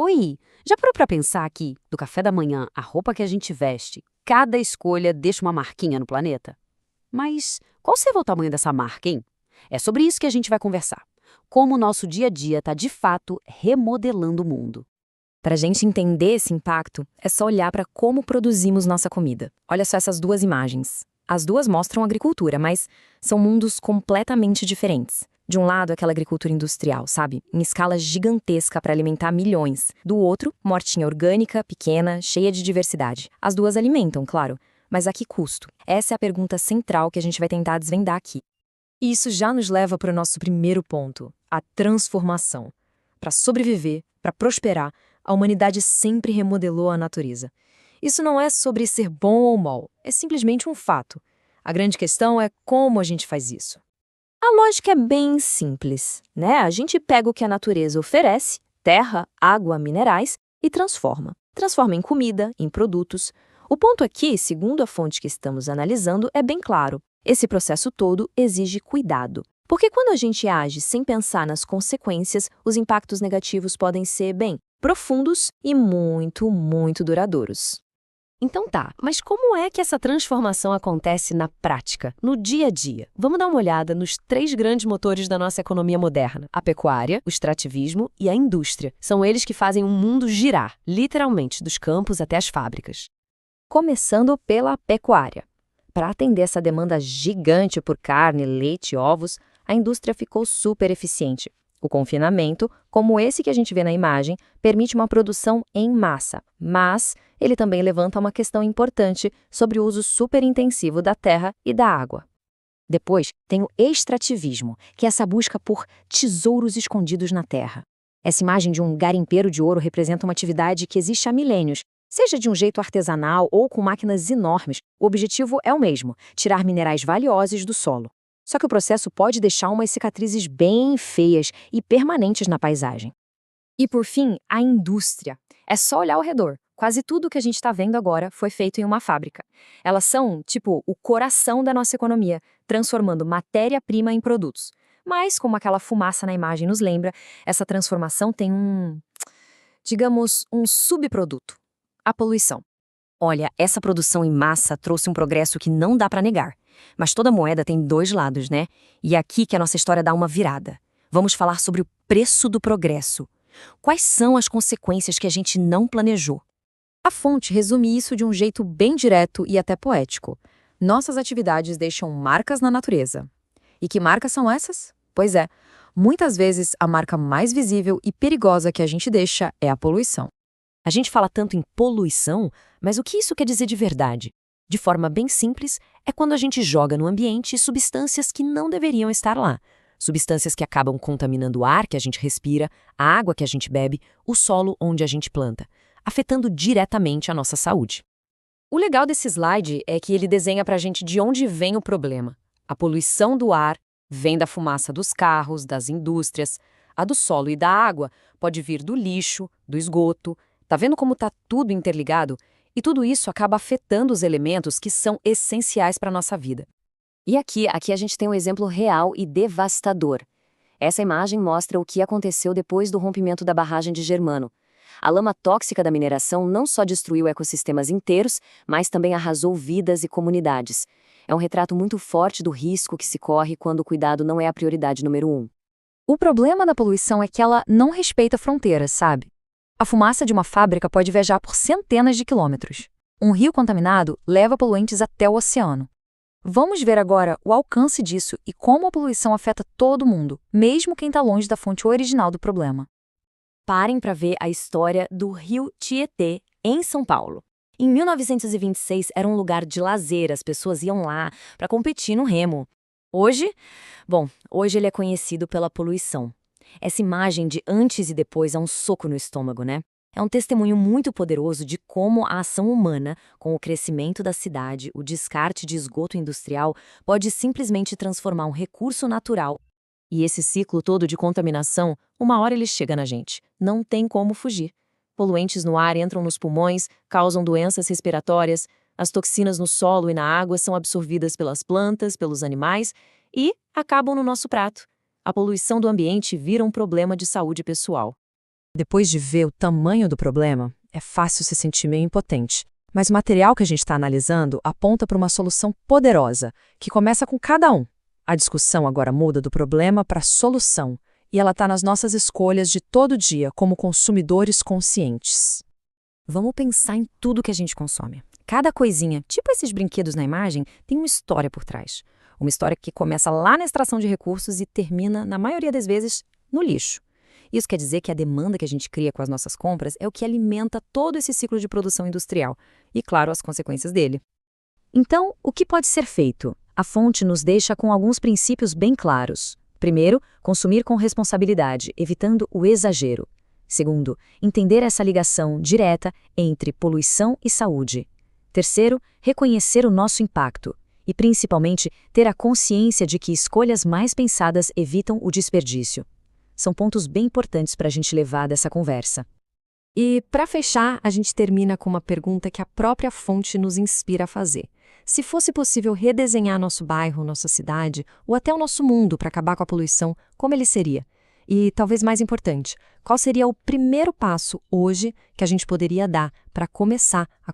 Oi, já parou pra pensar que, do café da manhã à roupa que a gente veste, cada escolha deixa uma marquinha no planeta? Mas qual será o tamanho dessa marca, hein? É sobre isso que a gente vai conversar. Como o nosso dia a dia está, de fato, remodelando o mundo. Para a gente entender esse impacto, é só olhar para como produzimos nossa comida. Olha só essas duas imagens. As duas mostram agricultura, mas são mundos completamente diferentes. De um lado, aquela agricultura industrial, sabe? Em escala gigantesca para alimentar milhões. Do outro, mortinha orgânica, pequena, cheia de diversidade. As duas alimentam, claro. Mas a que custo? Essa é a pergunta central que a gente vai tentar desvendar aqui. E isso já nos leva para o nosso primeiro ponto, a transformação. Para sobreviver, para prosperar, a humanidade sempre remodelou a natureza. Isso não é sobre ser bom ou mal, é simplesmente um fato. A grande questão é como a gente faz isso. A lógica é bem simples, né? A gente pega o que a natureza oferece, terra, água, minerais, e transforma. Transforma em comida, em produtos. O ponto aqui, segundo a fonte que estamos analisando, é bem claro. Esse processo todo exige cuidado. Porque quando a gente age sem pensar nas consequências, os impactos negativos podem ser, bem, profundos e muito, muito duradouros. Então tá, mas como é que essa transformação acontece na prática, no dia a dia? Vamos dar uma olhada nos três grandes motores da nossa economia moderna: a pecuária, o extrativismo e a indústria. São eles que fazem o mundo girar, literalmente, dos campos até as fábricas. Começando pela pecuária. Para atender essa demanda gigante por carne, leite e ovos, a indústria ficou super eficiente. O confinamento, como esse que a gente vê na imagem, permite uma produção em massa, mas ele também levanta uma questão importante sobre o uso superintensivo da terra e da água. Depois, tem o extrativismo, que é essa busca por tesouros escondidos na terra. Essa imagem de um garimpeiro de ouro representa uma atividade que existe há milênios. Seja de um jeito artesanal ou com máquinas enormes, o objetivo é o mesmo: tirar minerais valiosos do solo. Só que o processo pode deixar umas cicatrizes bem feias e permanentes na paisagem. E por fim, a indústria. É só olhar ao redor. Quase tudo que a gente está vendo agora foi feito em uma fábrica. Elas são, tipo, o coração da nossa economia, transformando matéria-prima em produtos. Mas, como aquela fumaça na imagem nos lembra, essa transformação tem digamos, um subproduto: a poluição. Olha, essa produção em massa trouxe um progresso que não dá para negar. Mas toda moeda tem dois lados, né? E é aqui que a nossa história dá uma virada. Vamos falar sobre o preço do progresso. Quais são as consequências que a gente não planejou? A fonte resume isso de um jeito bem direto e até poético. Nossas atividades deixam marcas na natureza. E que marcas são essas? Pois é, muitas vezes a marca mais visível e perigosa que a gente deixa é a poluição. A gente fala tanto em poluição, mas o que isso quer dizer de verdade? De forma bem simples, é quando a gente joga no ambiente substâncias que não deveriam estar lá. Substâncias que acabam contaminando o ar que a gente respira, a água que a gente bebe, o solo onde a gente planta, afetando diretamente a nossa saúde. O legal desse slide é que ele desenha pra gente de onde vem o problema. A poluição do ar vem da fumaça dos carros, das indústrias. A do solo e da água pode vir do lixo, do esgoto. Tá vendo como tá tudo interligado? E tudo isso acaba afetando os elementos que são essenciais para a nossa vida. E aqui a gente tem um exemplo real e devastador. Essa imagem mostra o que aconteceu depois do rompimento da barragem de Germano. A lama tóxica da mineração não só destruiu ecossistemas inteiros, mas também arrasou vidas e comunidades. É um retrato muito forte do risco que se corre quando o cuidado não é a prioridade número 1. O problema da poluição é que ela não respeita fronteiras, sabe? A fumaça de uma fábrica pode viajar por centenas de quilômetros. Um rio contaminado leva poluentes até o oceano. Vamos ver agora o alcance disso e como a poluição afeta todo mundo, mesmo quem está longe da fonte original do problema. Parem para ver a história do rio Tietê, em São Paulo. Em 1926 era um lugar de lazer, as pessoas iam lá para competir no remo. Hoje ele é conhecido pela poluição. Essa imagem de antes e depois é um soco no estômago, né? É um testemunho muito poderoso de como a ação humana, com o crescimento da cidade, o descarte de esgoto industrial, pode simplesmente transformar um recurso natural. E esse ciclo todo de contaminação, uma hora ele chega na gente. Não tem como fugir. Poluentes no ar entram nos pulmões, causam doenças respiratórias, as toxinas no solo e na água são absorvidas pelas plantas, pelos animais e acabam no nosso prato. A poluição do ambiente vira um problema de saúde pessoal. Depois de ver o tamanho do problema, é fácil se sentir meio impotente. Mas o material que a gente está analisando aponta para uma solução poderosa, que começa com cada um. A discussão agora muda do problema para a solução, e ela está nas nossas escolhas de todo dia como consumidores conscientes. Vamos pensar em tudo que a gente consome. Cada coisinha, tipo esses brinquedos na imagem, tem uma história por trás. Uma história que começa lá na extração de recursos e termina, na maioria das vezes, no lixo. Isso quer dizer que a demanda que a gente cria com as nossas compras é o que alimenta todo esse ciclo de produção industrial e, claro, as consequências dele. Então, o que pode ser feito? A fonte nos deixa com alguns princípios bem claros. Primeiro, consumir com responsabilidade, evitando o exagero. Segundo, entender essa ligação direta entre poluição e saúde. Terceiro, reconhecer o nosso impacto. E, principalmente, ter a consciência de que escolhas mais pensadas evitam o desperdício. São pontos bem importantes para a gente levar dessa conversa. E, para fechar, a gente termina com uma pergunta que a própria fonte nos inspira a fazer. Se fosse possível redesenhar nosso bairro, nossa cidade, ou até o nosso mundo para acabar com a poluição, como ele seria? E, talvez mais importante, qual seria o primeiro passo hoje que a gente poderia dar para começar a